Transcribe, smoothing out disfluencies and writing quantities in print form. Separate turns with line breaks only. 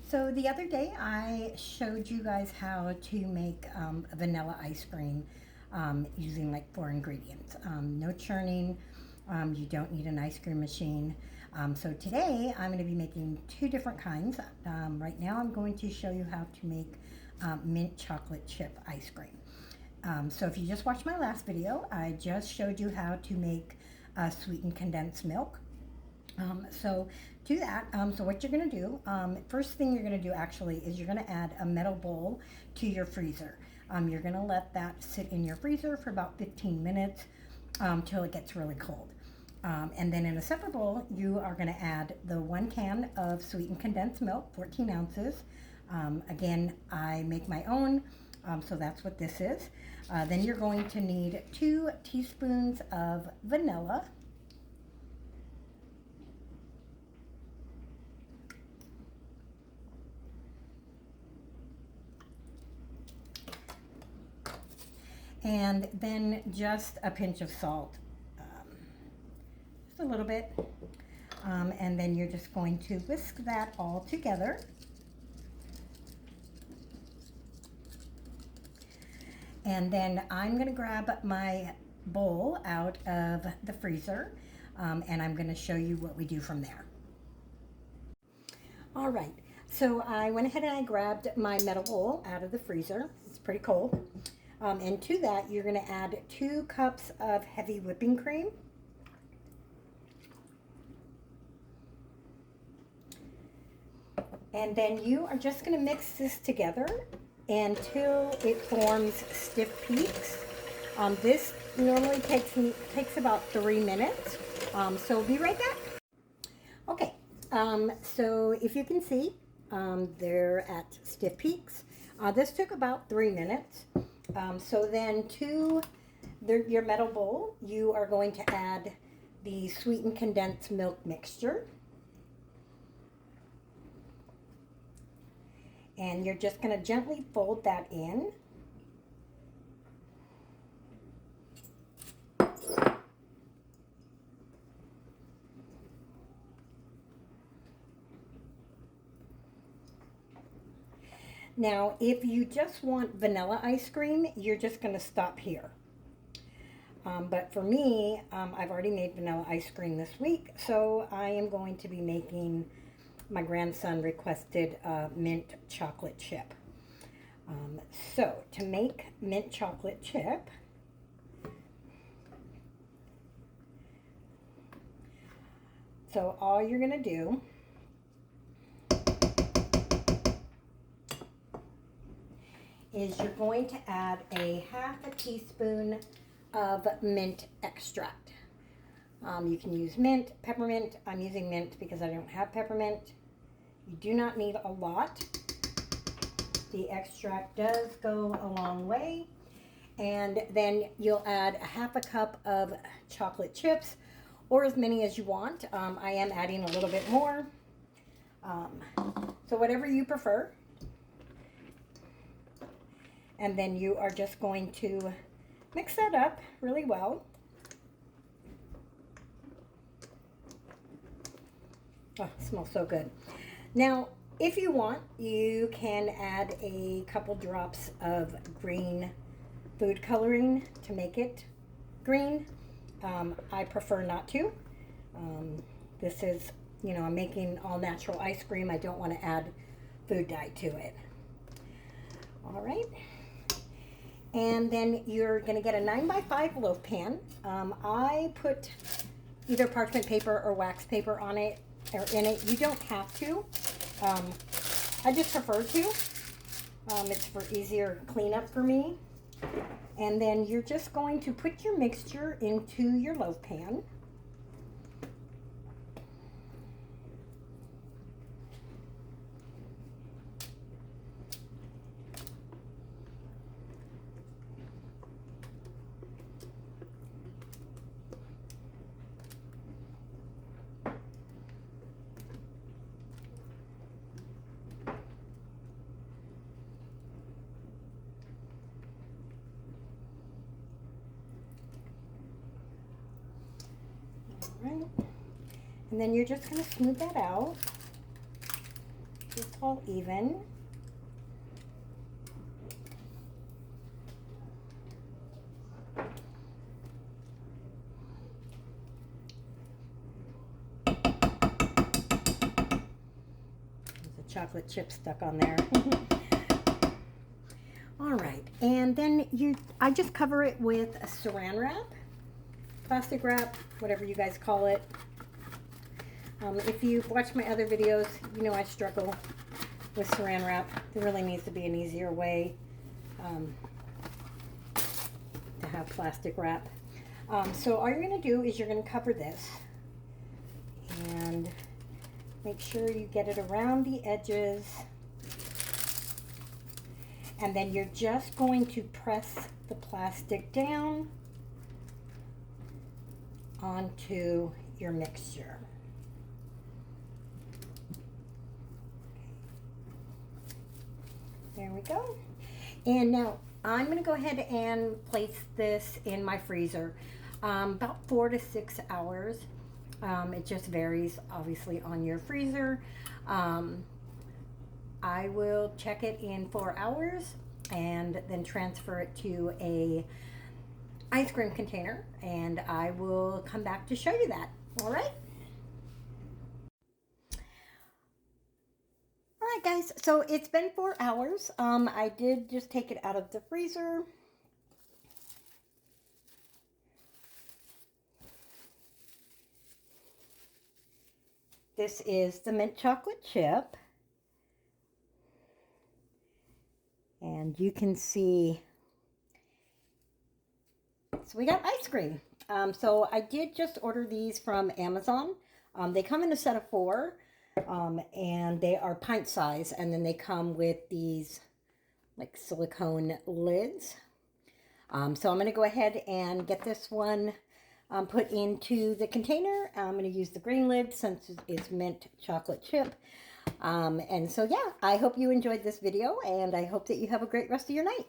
So the other day I showed you guys how to make a vanilla ice cream using like 4 ingredients. No churning, you don't need an ice cream machine. So today I'm going to be making 2 different kinds. Right now I'm going to show you how to make mint chocolate chip ice cream. So if you just watched my last video, I just showed you how to make sweetened condensed milk. So do that. So what you're going to do, first thing you're going to do actually is you're going to add a metal bowl to your freezer. You're going to let that sit in your freezer for about 15 minutes till it gets really cold. And then in a separate bowl, you are going to add the 1 can of sweetened condensed milk, 14 ounces. Again, I make my own, so that's what this is. Then you're going to need 2 teaspoons of vanilla. And then just a pinch of salt, just a little bit. And then you're just going to whisk that all together. And then I'm going to grab my bowl out of the freezer, and I'm going to show you what we do from there. All right, so I went ahead and I grabbed my metal bowl out of the freezer. It's pretty cold. And to that, you're going to add 2 cups of heavy whipping cream. And then you are just going to mix this together until it forms stiff peaks. This normally takes about 3 minutes. So be right back. Okay, so if you can see, they're at stiff peaks. This took about 3 minutes. So then to your metal bowl, you are going to add the sweetened condensed milk mixture. And you're just going to gently fold that in. Now, if you just want vanilla ice cream, you're just going to stop here. But for me, I've already made vanilla ice cream this week, so I am going to be making, my grandson requested mint chocolate chip. So to make mint chocolate chip, so all you're going to do is you're going to add a ½ teaspoon of mint extract. You can use mint, peppermint. I'm using mint because I don't have peppermint. You do not need a lot. The extract does go a long way. And then you'll add a ½ cup of chocolate chips, or as many as you want. I am adding a little bit more. So whatever you prefer. And then you are just going to mix that up really well. Oh, it smells so good. Now, if you want, you can add a couple drops of green food coloring to make it green. I prefer not to. This is, I'm making all natural ice cream. I don't want to add food dye to it. All right. And then you're going to get a 9x5 loaf pan. I put either parchment paper or wax paper on it or in it. You don't have to. I just prefer to. It's for easier cleanup for me. And then you're just going to put your mixture into your loaf pan. Right. And then you're just going to smooth that out this all even. Chocolate chip stuck on there. All right, and then I just cover it with a saran wrap, plastic wrap, whatever you guys call it. If you've watched my other videos, you know I struggle with saran wrap. There really needs to be an easier way to have plastic wrap. So all you're going to do is you're going to cover this and make sure you get it around the edges, and then you're just going to press the plastic down onto your mixture. There we go. And now I'm going to go ahead and place this in my freezer about 4 to 6 hours. It just varies, obviously, on your freezer. I will check it in 4 hours and then transfer it to a ice cream container, and I will come back to show you that. All right? All right, guys, so it's been 4 hours. I did just take it out of the freezer. This is the mint chocolate chip. And you can see, so we got ice cream. So I did just order these from Amazon. They come in a set of 4, and they are pint size. And then they come with these like silicone lids. So I'm going to go ahead and get this one put into the container. I'm going to use the green lid since it's mint chocolate chip. And so, yeah, I hope you enjoyed this video, and I hope that you have a great rest of your night.